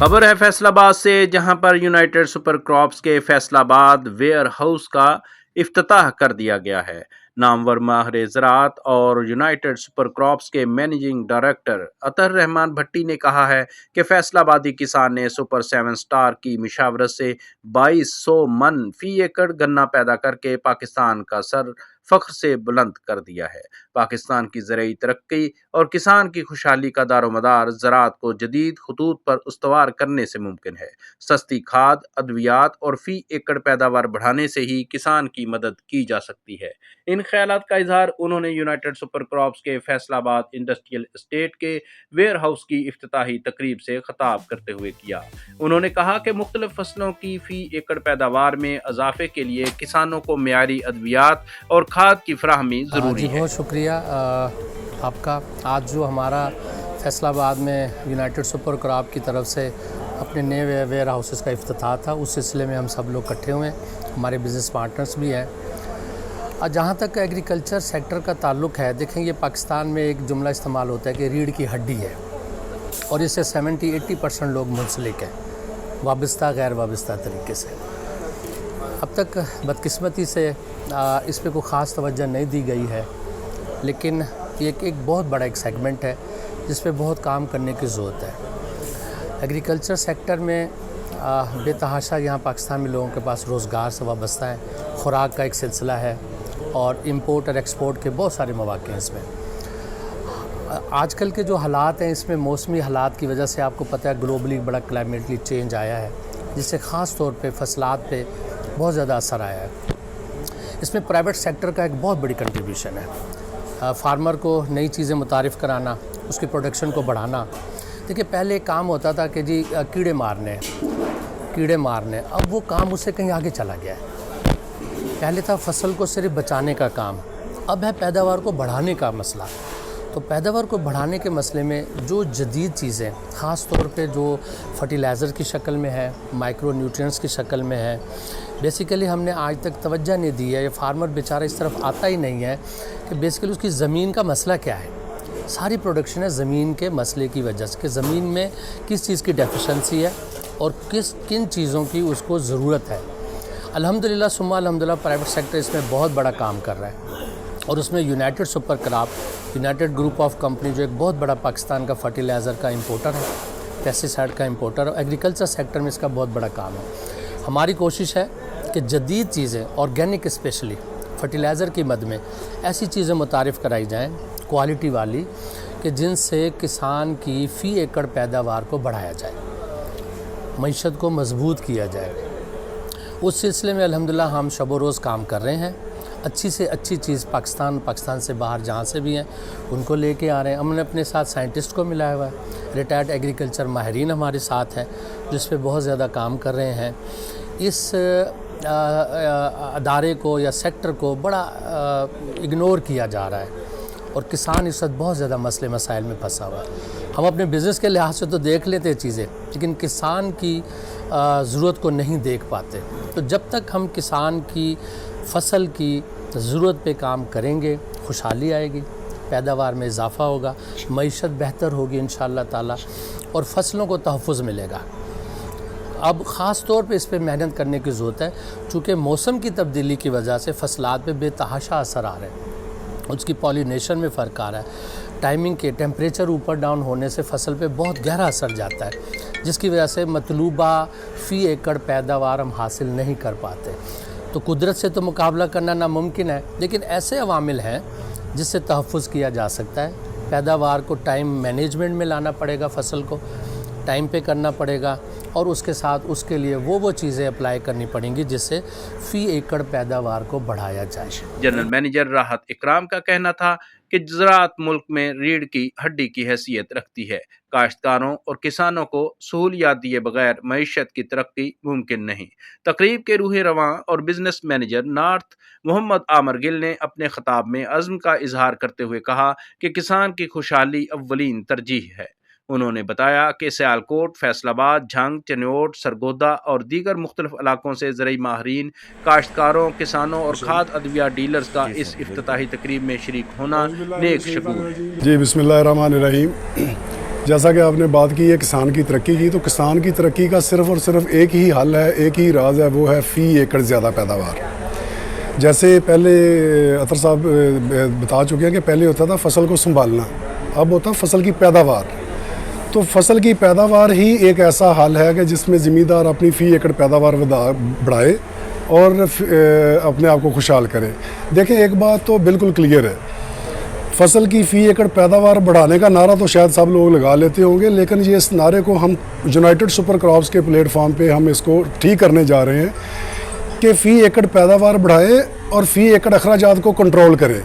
खबर है फैसलाबाद से, जहां पर यूनाइटेड सुपर क्रॉप्स के फैसलाबाद वेयर हाउस का इफ्तिताह कर दिया गया है। नामवर माहिर ज़राअत और यूनाइटेड सुपर क्रॉप्स के मैनेजिंग डायरेक्टर अतर रहमान भट्टी ने कहा है कि फैसलाबादी किसान ने सुपर 7 स्टार की मुशावरत से 2200 मन फी एकड़ गन्ना पैदा करके पाकिस्तान का सर फख्र से बुलंद कर दिया है। पाकिस्तान की ज़रूरी तरक्की और किसान की खुशहाली का दारोमदार ज़राअत को जदीद खतूत पर उस्तवार करने से मुमकिन है। सस्ती खाद, अद्वियात और फी एकड़ पैदावार बढ़ाने से ही किसान की मदद की जा सकती है। इन ख्यालात का इजहार उन्होंने यूनाइटेड सुपर क्रॉप्स के फैसलाबाद इंडस्ट्रियल एस्टेट के वेयर हाउस की इफ्तिताही तकरीब से खिताब करते हुए किया। उन्होंने कहा कि मुख्तलिफ फसलों की फी एकड़ पैदावार में इजाफे के लिए किसानों को मियारी अद्वियात और खाद की फराहमी ज़रूरी है। बहुत शुक्रिया आपका। आज जो हमारा फैसलाबाद में यूनाइटेड सुपर क्रॉप की तरफ से अपने नए वेयर हाउसेस का इफ्तिताह था, उस सिलसिले में हम सब लोग इकट्ठे हुए हैं, हमारे बिज़नेस पार्टनर्स भी हैं। और जहाँ तक एग्रीकल्चर सेक्टर का ताल्लुक़ है, देखें ये पाकिस्तान में एक जुमला इस्तेमाल होता है कि रीढ़ की हड्डी है और इससे 70-80% लोग मुंसलिक हैं, वाबस्ता गैर वाबस्ता तरीके से। अब तक बदकिस्मती से इस पे कोई ख़ास तवज्जो नहीं दी गई है, लेकिन ये एक बहुत बड़ा एक सेगमेंट है जिस पे बहुत काम करने की ज़रूरत है। एग्रीकल्चर सेक्टर में बेतहाशा यहाँ पाकिस्तान में लोगों के पास रोज़गार से वाबस्ता है, खुराक का एक सिलसिला है और इंपोर्ट और एक्सपोर्ट के बहुत सारे मौक़े हैं इसमें। आजकल के जो हालात हैं, इसमें मौसमी हालात की वजह से आपको पता है ग्लोबली बड़ा क्लाइमेटली चेंज आया है, जिससे ख़ास तौर पे फसलात पे बहुत ज़्यादा असर आया है। इसमें प्राइवेट सेक्टर का एक बहुत बड़ी कंट्रीब्यूशन है। फार्मर को नई चीज़ें मुतारिफ़ कराना, उसकी प्रोडक्शन को बढ़ाना। देखिए पहले एक काम होता था कि जी कीड़े मारने, अब वो काम उससे कहीं आगे चला गया है। पहले था फसल को सिर्फ बचाने का काम, अब है पैदावार को बढ़ाने का मसला। तो पैदावार को बढ़ाने के मसले में जो जदीद चीज़ें ख़ास तौर पे जो फर्टिलाइज़र की शक्ल में है, माइक्रो न्यूट्रिएंट्स की शक्ल में है, बेसिकली हमने आज तक तवज्जो नहीं दी है। ये फार्मर बेचारा इस तरफ आता ही नहीं है कि बेसिकली उसकी ज़मीन का मसला क्या है। सारी प्रोडक्शन है ज़मीन के मसले की वजह से कि ज़मीन में किस चीज़ की डेफिशिएंसी है और किन चीज़ों की उसको ज़रूरत है। अल्हम्दुलिल्लाह सुम्मा अल्हम्दुलिल्लाह प्राइवेट सेक्टर इसमें बहुत बड़ा काम कर रहा है और उसमें United super crop, United group of company जो एक बहुत बड़ा पाकिस्तान का फर्टिलाइज़र का इंपोर्टर है, पेस्टिसाइड का इंपोर्टर और एग्रीकल्चर सेक्टर में इसका बहुत बड़ा काम है। हमारी कोशिश है कि जदीद चीज़ें, ऑर्गेनिक स्पेशली फर्टिलाइज़र की मद में ऐसी चीज़ें मुतारिफ़ कराई जाएँ क्वालिटी वाली कि जिनसे किसान की फ़ी एकड़ पैदावार को बढ़ाया जाए, मईशत को मजबूत किया जाए। उस सिलसिले में अल्हम्दुलिल्लाह हम शब रोज़ काम कर रहे हैं। अच्छी से अच्छी चीज़ पाकिस्तान से बाहर जहाँ से भी हैं उनको लेके आ रहे हैं। हमने अपने साथ साइंटिस्ट को मिलाया हुआ है, रिटायर्ड एग्रीकल्चर माहिरीन हमारे साथ हैं जिस पे बहुत ज़्यादा काम कर रहे हैं। इस अदारे को या सेक्टर को बड़ा इग्नोर किया जा रहा है और किसान इस वक्त बहुत ज़्यादा मसले मसाइल में फंसा हुआ है। हम अपने बिज़नेस के लिहाज से तो देख लेते हैं चीज़ें, लेकिन किसान की ज़रूरत को नहीं देख पाते। तो जब तक हम किसान की फसल की ज़रूरत पे काम करेंगे, खुशहाली आएगी, पैदावार में इजाफ़ा होगा, मईशत बेहतर होगी इंशाअल्लाह ताला और फसलों को तहफ़्फ़ुज़ मिलेगा। अब ख़ास तौर पे इस पे मेहनत करने की ज़रूरत है, चूँकि मौसम की तब्दीली की वजह से फसलात पे बेतहाशा असर आ रहे हैं, उसकी पॉलिनेशन में फ़र्क आ रहा है, टाइमिंग के टेम्परेचर ऊपर डाउन होने से फसल पे बहुत गहरा असर जाता है, जिसकी वजह से मतलूबा फ़ी एकड़ पैदावार हम हासिल नहीं कर पाते। तो कुदरत से तो मुकाबला करना नामुमकिन है, लेकिन ऐसे अवामिल हैं जिससे तहफ़्फ़ुज़ किया जा सकता है। पैदावार को टाइम मैनेजमेंट में लाना पड़ेगा, फसल को टाइम पे करना पड़ेगा और उसके साथ उसके लिए वो चीज़ें अप्लाई करनी पड़ेंगी जिससे फ़ी एकड़ पैदावार को बढ़ाया जाए। जनरल मैनेजर राहत इकराम का कहना था कि ज़राअत मुल्क में रीढ़ की हड्डी की हैसियत रखती है। काश्तकारों और किसानों को सहूलियात दिए बगैर मईशत की तरक्की मुमकिन नहीं। तकरीब के रूह रवां और बिजनेस मैनेजर नॉर्थ मोहम्मद आमर गिल ने अपने खिताब में अज़्म का इजहार करते हुए कहा कि किसान की खुशहाली अव्वलीन तरजीह है। उन्होंने बताया कि सियालकोट, फैसलाबाद, झंग, चनियोट, सरगोदा और दीगर मुख्तलिफ इलाकों से ज़रूरी माहिरीन, काश्तकारों, किसानों और खाद अद्विया डीलर्स का इस इफ्तिताही तकरीब में शरीक होना नेक शकूर है। जी बिस्मिल्लाहिर्रहमानिर्रहीम। جیسا کہ آپ نے بات کی ہے کسان کی ترقی کی، تو کسان کی ترقی کا صرف اور صرف ایک ہی حل ہے، ایک ہی راز ہے، وہ ہے فی ایکڑ زیادہ پیداوار۔ جیسے پہلے اطہر صاحب بتا چکے ہیں کہ پہلے ہوتا تھا فصل کو سنبھالنا، اب ہوتا فصل کی پیداوار۔ تو فصل کی پیداوار ہی ایک ایسا حل ہے کہ جس میں زمیندار اپنی فی ایکڑ پیداوار بڑھائے اور اپنے آپ کو خوشحال کرے۔ دیکھیں ایک بات تو بالکل کلیئر ہے، فصل کی فی ایکڑ پیداوار بڑھانے کا نعرہ تو شاید سب لوگ لگا لیتے ہوں گے، لیکن یہ اس نعرے کو ہم یونائٹڈ سپر کراپس کے پلیٹ فارم پہ ہم اس کو ٹھیک کرنے جا رہے ہیں کہ فی ایکڑ پیداوار بڑھائے اور فی ایکڑ اخراجات کو کنٹرول کرے۔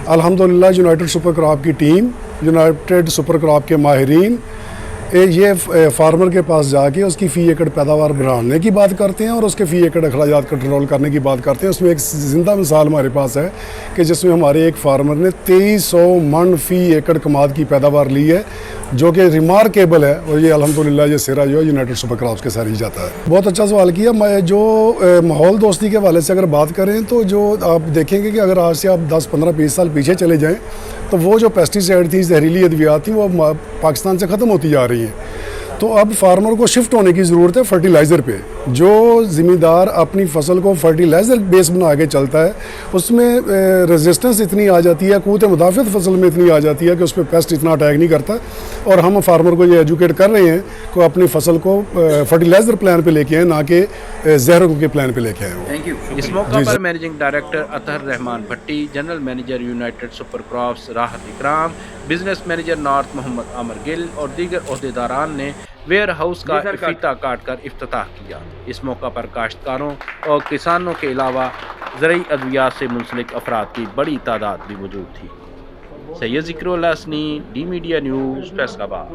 الحمدللہ یونائٹڈ سپر کراپ کی ٹیم، یونائٹڈ سپر کراپ کے ماہرین یہ فارمر کے پاس جا کے اس کی فی ایکڑ پیداوار بڑھانے کی بات کرتے ہیں اور اس کے فی ایکڑ اخراجات کنٹرول کرنے کی بات کرتے ہیں۔ اس میں ایک زندہ مثال ہمارے پاس ہے کہ جس میں ہمارے ایک فارمر نے 2300 من فی ایکڑ کماد کی پیداوار لی ہے، جو کہ ریمارکیبل ہے، اور یہ الحمدللہ یہ سیرا جو ہے یونائٹڈ سپر کراپس کے ساتھ ہی جاتا ہے۔ بہت اچھا سوال کیا۔ جو ماحول دوستی کے حوالے سے اگر بات کریں تو جو آپ دیکھیں گے کہ اگر آج سے آپ 10-15-20 سال پیچھے چلے جائیں تو وہ جو پیسٹی سائڈ تھی، زہریلی ادویات تھیں، وہ پاکستان سے ختم ہوتی جا رہی ہیں۔ تو اب فارمر کو شفٹ ہونے کی ضرورت ہے فرٹیلائزر پہ۔ جو زمیندار اپنی فصل کو فرٹیلائزر بیس بنا کے چلتا ہے، اس میں ریزسٹنس اتنی آ جاتی ہے، قوت مدافعت فصل میں اتنی آ جاتی ہے کہ اس پہ پیسٹ اتنا اٹیک نہیں کرتا، اور ہم فارمر کو یہ ایجوکیٹ کر رہے ہیں کہ اپنی فصل کو فرٹیلائزر پلان پہ لے کے آئیں، نہ کہ زہروں کے پلان پہ لے کے آئیں۔ Thank you. اس موقع پر managing director Athar Rehman Bhatti, general manager united super crops Rahat Ikram, business manager north Muhammad Aamir Gill اور دیگر عہدیداران نے ویئر ہاؤس کا فیتہ کاٹ کر افتتاح کیا۔ اس موقع پر کاشتکاروں اور کسانوں کے علاوہ زرعی ادویات سے منسلک افراد کی بڑی تعداد بھی موجود تھی۔ Syed Zikrullah Hasni, D media news, Faisal آباد۔